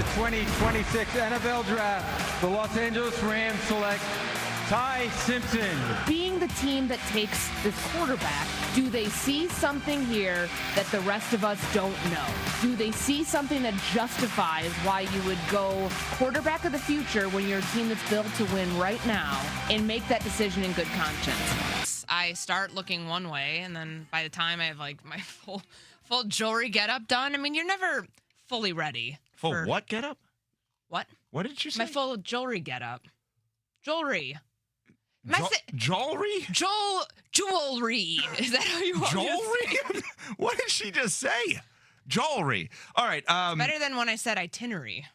the 2026 NFL Draft, the Los Angeles Rams select Ty Simpson. Being the team that takes this quarterback, do they see something here that the rest of us don't know? Do they see something that justifies why you would go quarterback of the future when you're a team that's built to win right now and make that decision in good conscience? I start looking one way, and then by the time I have like my full jewelry getup done, I mean, you're never fully ready. Full what getup? What? What did you say? My full jewelry getup. Jewelry. Jewelry? Jewelry. Is that how you want to say Jewelry? What did she just say? Jewelry. All right. Better than when I said itinerary.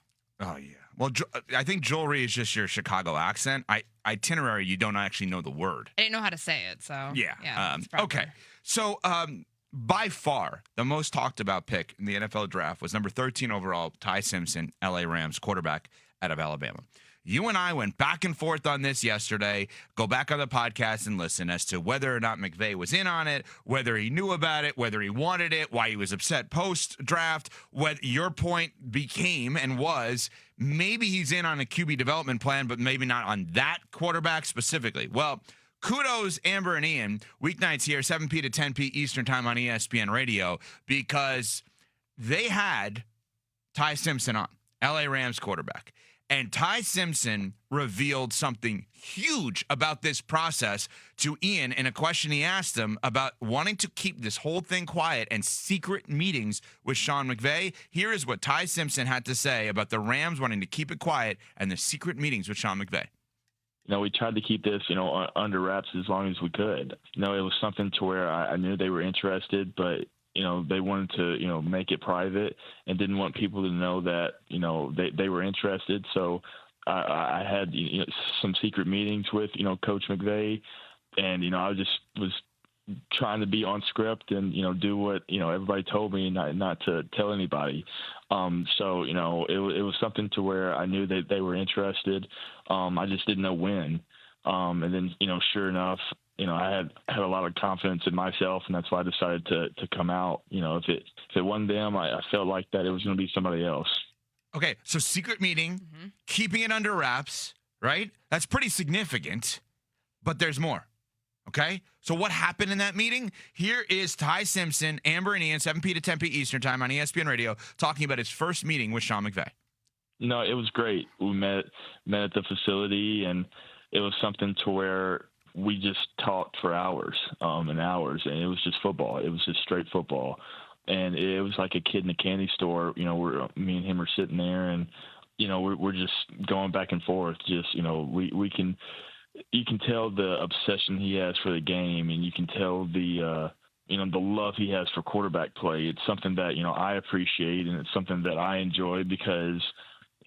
Oh, yeah. Well, I think jewelry is just your Chicago accent. Itinerary, you don't actually know the word. I didn't know how to say it, so. Yeah. it's proper. Okay. So, by far, the most talked about pick in the NFL draft was number 13 overall, Ty Simpson, LA Rams quarterback out of Alabama. You and I went back and forth on this yesterday. Go back on the podcast and listen as to whether or not McVay was in on it, whether he knew about it, whether he wanted it, why he was upset post-draft, what your point became and was maybe he's in on a QB development plan, but maybe not on that quarterback specifically. Well, kudos, Amber and Ian, weeknights here, 7P to 10P Eastern Time on ESPN Radio, because they had Ty Simpson on, LA Rams quarterback. And Ty Simpson revealed something huge about this process to Ian in a question he asked him about wanting to keep this whole thing quiet and secret meetings with Sean McVay. Here is what Ty Simpson had to say about the Rams wanting to keep it quiet and the secret meetings with Sean McVay. We tried to keep this, under wraps as long as we could. It was something to where I knew they were interested, but they wanted to, make it private and didn't want people to know that, they were interested. So I had some secret meetings with, Coach McVay, and, I was trying to be on script and, do what, everybody told me not to tell anybody. So, it was something to where I knew that they were interested. I just didn't know when. And then, sure enough, I had a lot of confidence in myself, and that's why I decided to come out. If it wasn't them, I felt like that it was going to be somebody else. Okay, so secret meeting, keeping it under wraps, right? That's pretty significant, but there's more, okay? So what happened in that meeting? Here is Ty Simpson, Amber and Ian, 7P to 10P Eastern Time on ESPN Radio, talking about his first meeting with Sean McVay. No, it was great. We met at the facility, and it was something to where we just talked for hours and hours, and it was just football. It was just straight football. And it was like a kid in a candy store, where me and him are sitting there, and, we're just going back and forth. Just, you can tell the obsession he has for the game, and you can tell the love he has for quarterback play. It's something that, I appreciate, and it's something that I enjoy because,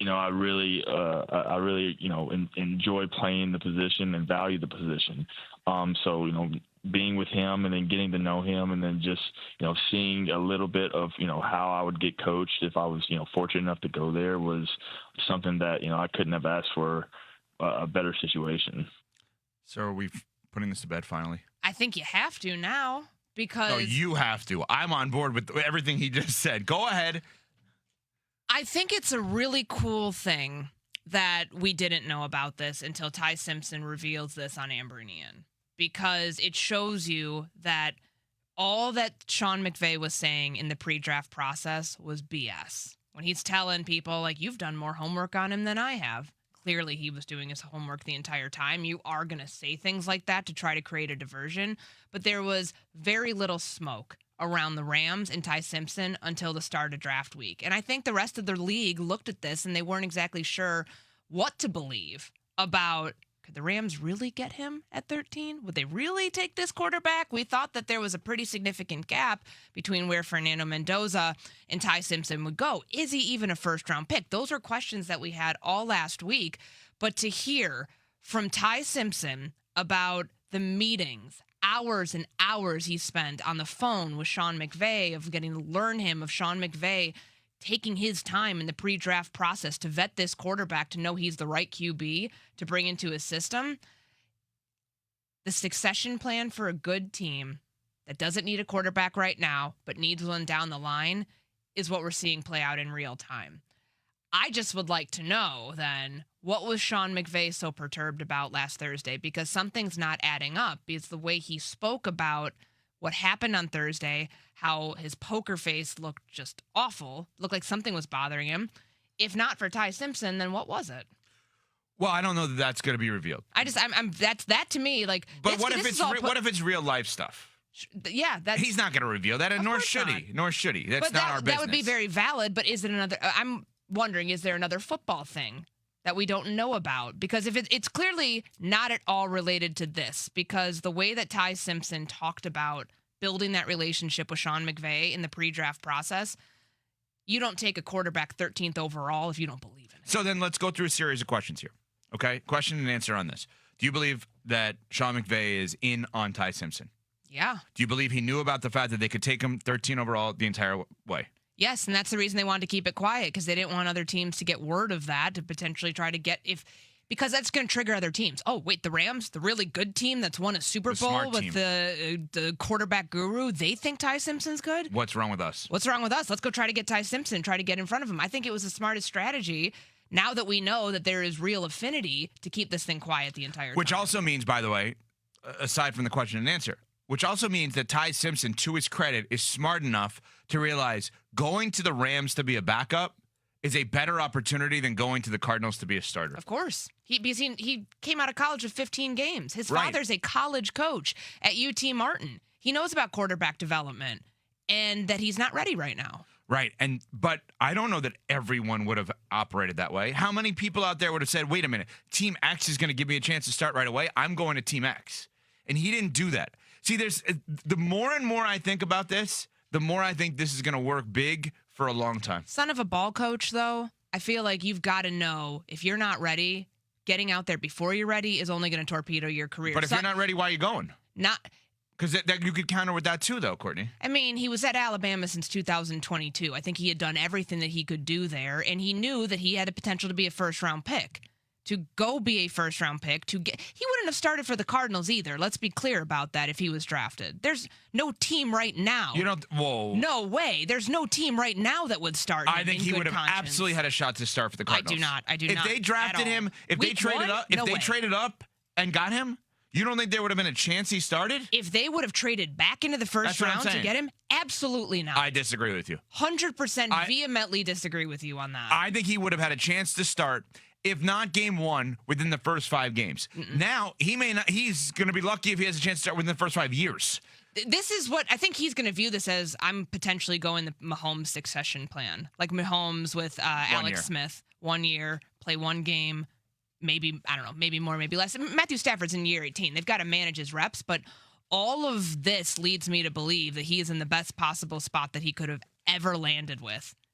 I really, enjoy playing the position and value the position. So, being with him and then getting to know him and then just, seeing a little bit of, how I would get coached if I was, fortunate enough to go there was something that, I couldn't have asked for a better situation. So are we putting this to bed finally? I think you have to now because. No, you have to. I'm on board with everything he just said. Go ahead. I think it's a really cool thing that we didn't know about this until Ty Simpson reveals this on Amber and Ian, because it shows you that all that Sean McVay was saying in the pre-draft process was BS. When he's telling people, like, you've done more homework on him than I have. Clearly, he was doing his homework the entire time. You are going to say things like that to try to create a diversion, but there was very little smoke around the Rams and Ty Simpson until the start of draft week. And I think the rest of the league looked at this and they weren't exactly sure what to believe about, could the Rams really get him at 13? Would they really take this quarterback? We thought that there was a pretty significant gap between where Fernando Mendoza and Ty Simpson would go. Is he even a first-round pick? Those are questions that we had all last week. But to hear from Ty Simpson about the meetings, hours and hours he spent on the phone with Sean McVay, of getting to learn him, of Sean McVay taking his time in the pre-draft process to vet this quarterback to know he's the right QB to bring into his system. The succession plan for a good team that doesn't need a quarterback right now, but needs one down the line, is what we're seeing play out in real time. I just would like to know then, what was Sean McVay so perturbed about last Thursday? Because something's not adding up. Because the way he spoke about what happened on Thursday, how his poker face looked just awful, looked like something was bothering him. If not for Ty Simpson, then what was it? Well, I don't know that that's going to be revealed. That to me, like. But what if it's real life stuff? Yeah, he's not going to reveal that, and nor should he. That's not our business. That would be very valid. But is it another? I'm wondering, is there another football thing that we don't know about? Because if it's clearly not at all related to this, because the way that Ty Simpson talked about building that relationship with Sean McVay in the pre-draft process, you don't take a quarterback 13th overall if you don't believe in it. So then let's go through a series of questions here. Okay, question and answer on this. Do you believe that Sean McVay is in on Ty Simpson? Yeah. Do you believe he knew about the fact that they could take him 13 overall the entire way? Yes, and that's the reason they wanted to keep it quiet, because they didn't want other teams to get word of that, to potentially try to get because that's going to trigger other teams. Oh, wait, the Rams, the really good team that's won a Super Bowl with the quarterback guru, they think Ty Simpson's good? What's wrong with us? What's wrong with us? Let's go try to get Ty Simpson, try to get in front of him. I think it was the smartest strategy, now that we know that there is real affinity, to keep this thing quiet the entire time. Which also means, by the way, aside from the question and answer, which also means that Ty Simpson, to his credit, is smart enough to realize going to the Rams to be a backup is a better opportunity than going to the Cardinals to be a starter. Of course. He came out of college with 15 games. His father's a college coach at UT Martin. He knows about quarterback development and that he's not ready right now. Right. But I don't know that everyone would have operated that way. How many people out there would have said, wait a minute, Team X is going to give me a chance to start right away. I'm going to Team X. And he didn't do that. See, the more and more I think about this, the more I think this is going to work big for a long time. Son of a ball coach, though, I feel like you've got to know, if you're not ready, getting out there before you're ready is only going to torpedo your career. But if you're not ready, why are you going? Because you could counter with that too, though, Courtney. I mean, he was at Alabama since 2022. I think he had done everything that he could do there, and he knew that he had the potential to be a first-round pick. To go be a first-round pick, he wouldn't have started for the Cardinals either. Let's be clear about that if he was drafted. There's no team right now. Whoa. No way. There's no team right now that would start him. I think he would have absolutely had a shot to start for the Cardinals. I do not. If they drafted him, if they traded up and got him, you don't think there would have been a chance he started? If they would have traded back into the first round to get him, absolutely not. I disagree with you. 100% vehemently disagree with you on that. I think he would have had a chance to start, if not game one, within the first 5 games. Now, he may not. He's going to be lucky if he has a chance to start within the first 5 years. This is what I think he's going to view this as. I'm potentially going the Mahomes succession plan. Like Mahomes with Alex Smith. 1 year, play 1 game, maybe, I don't know, maybe more, maybe less. Matthew Stafford's in year 18. They've got to manage his reps, but all of this leads me to believe that he is in the best possible spot that he could have ever landed with.